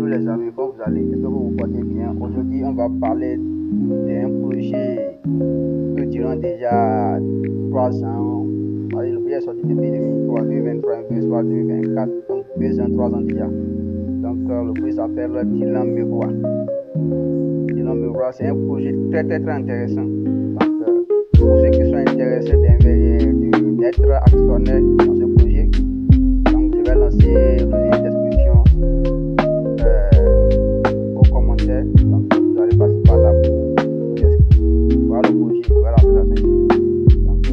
Bonjour les amis, comment vous allez? J'espère que vous vous portez bien. Aujourd'hui, on va parler d'un projet que durant déjà 3 ans, le projet est sorti depuis 2023, 2023, 2024, donc 2 ans, 3 ans déjà. Donc le projet s'appelle Dylan Miroir. Dylan Miroir, c'est un projet très très très intéressant. Donc pour ceux qui sont intéressés d'être actionnaires dans ce projet, donc je vais lancer le lien de description aux commentaires. Donc vous allez passer par là pour voir le projet, voir la présentation. Donc le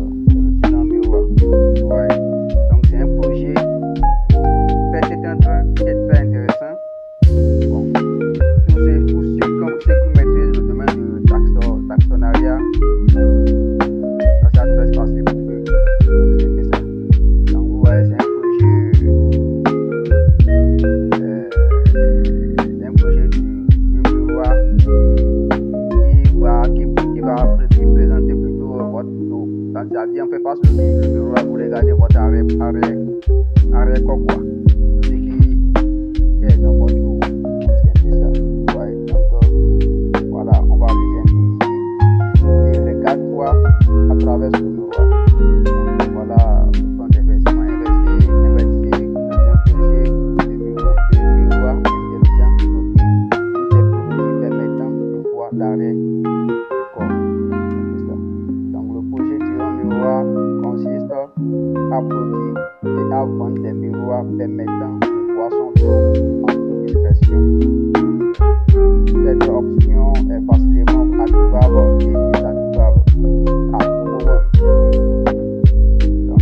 Dylan Miroir. Ouais. Donc c'est un projet très intéressant. Bon, tous ceux qui maîtrisent le domaine du taxonariat, ça s'adresse facile pour eux. Donc c'est ça. Donc vous voyez, c'est un projet du miroir qui présenter plutôt votre dos. C'est-à-dire on fait face au miroir, vous regardez votre arrière-corps, quoi. Ce qui est dans votre dos. C'est un peu ça. Ouais. Donc voilà, on va aller un peu ici. Et regarde-toi à travers ce miroir. Donc voilà, le plan d'investissement investi dans un projet de miroir intelligent doté d'une technologie permettant de voir l'arrêt du corps. C'est ça. Donc le projet du miroir consiste à produire et à vendre des miroirs permettant de voir son dos en toute discrétion. Cette option est facilement activable et désactivable à tout moment. Donc,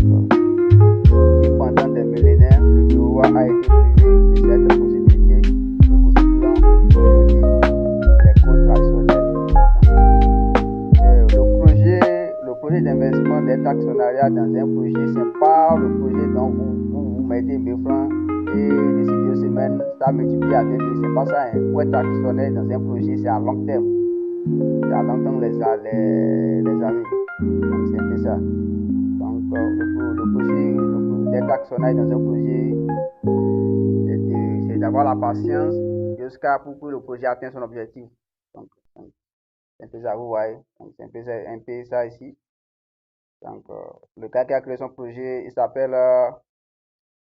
et pendant des millénaires, le miroir a été privé de cette possibilité, bousculant aujourd'hui les codes traditionnels. Le projet d'investissement des actionnariats dans un projet, c'est pas le projet dont vous mettez 1000 francs et d'ici 2 semaines, ça multiplie à 2000. C'est pas ça. Pour être actionnaire dans un projet, c'est à long terme. C'est à long terme, les amis. Donc, c'est un peu ça. Donc, le projet d'être actionnaire dans un projet, c'est d'avoir la patience jusqu'à pour que le projet atteigne son objectif. Donc c'est un peu ça, vous voyez. Donc, c'est un peu ça ici. Donc, le gars qui a créé son projet, il s'appelle,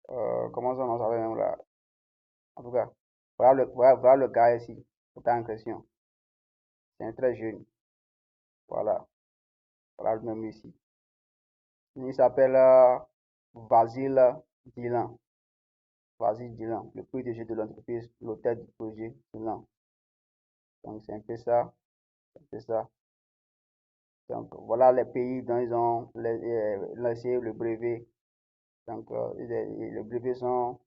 comment son nom s'appelle même là? En tout cas, voilà le gars ici, le gars en question. C'est un très jeune. Voilà, voilà le même ici. Il s'appelle Vasile Dylan. Vasile Dylan, le PDG de l'entreprise, l'auteur du projet Dylan. Donc, c'est un peu ça. C'est un peu ça. Donc, voilà les pays dont ils ont laissé le brevet. Donc, les brevets sont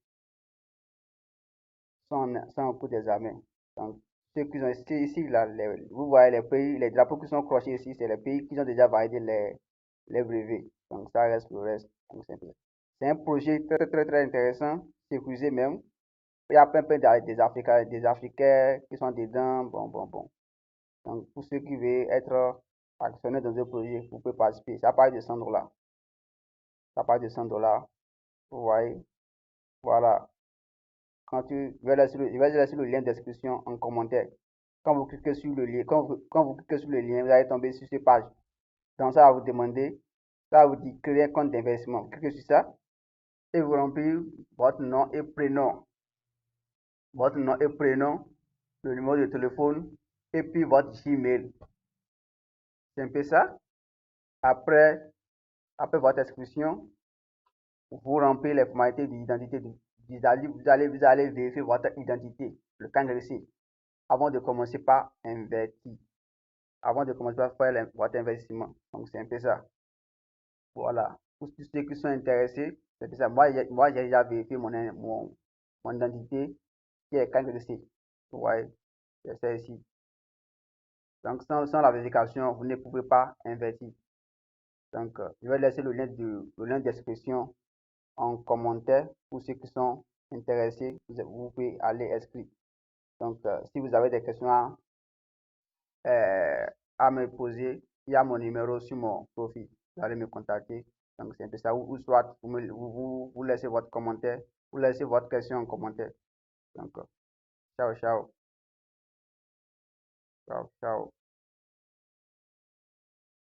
au cours des armées. Donc, ceux qui ont ici, là, vous voyez les pays, les drapeaux qui sont crochés ici, c'est les pays qui ont déjà validé les brevets. Donc, ça reste le reste. Donc, c'est un projet très, très, très intéressant, sécurisé même. Il y a plein des Africains qui sont dedans. Bon. Donc, pour ceux qui veulent être actionnaires dans un projet, vous pouvez participer. Ça part de 100 $. Ça part de 100 $. Vous voyez. Voilà. Je vais laisser le lien de description en commentaire. Quand vous cliquez sur le lien, quand vous cliquez sur le lien, vous allez tomber sur cette page. Donc, ça va vous demander, ça va vous dire créer un compte d'investissement. Vous cliquez sur ça et vous remplissez votre nom et prénom. Votre nom et prénom, le numéro de téléphone et puis votre Gmail. C'est un peu ça. Après votre inscription, vous remplissez les formalités d'identité. Vous allez vérifier votre identité, le KYC, avant de commencer par investir. Avant de commencer par faire votre investissement. Donc, c'est un peu ça. Voilà. Pour tous ceux qui sont intéressés, c'est ça. Moi, j'ai déjà vérifié mon identité qui est KYC. Vous voyez, c'est ça ici. Donc, sans la vérification, vous ne pouvez pas investir. Donc, je vais laisser le lien de description en commentaire pour ceux qui sont intéressés. Vous pouvez aller inscrire. Donc, si vous avez des questions à me poser, il y a mon numéro sur mon profil. Vous allez me contacter. Donc, c'est un peu ça. Ou soit vous laissez votre commentaire, vous laissez votre question en commentaire. Donc, Ciao, ciao. Ciao, ciao.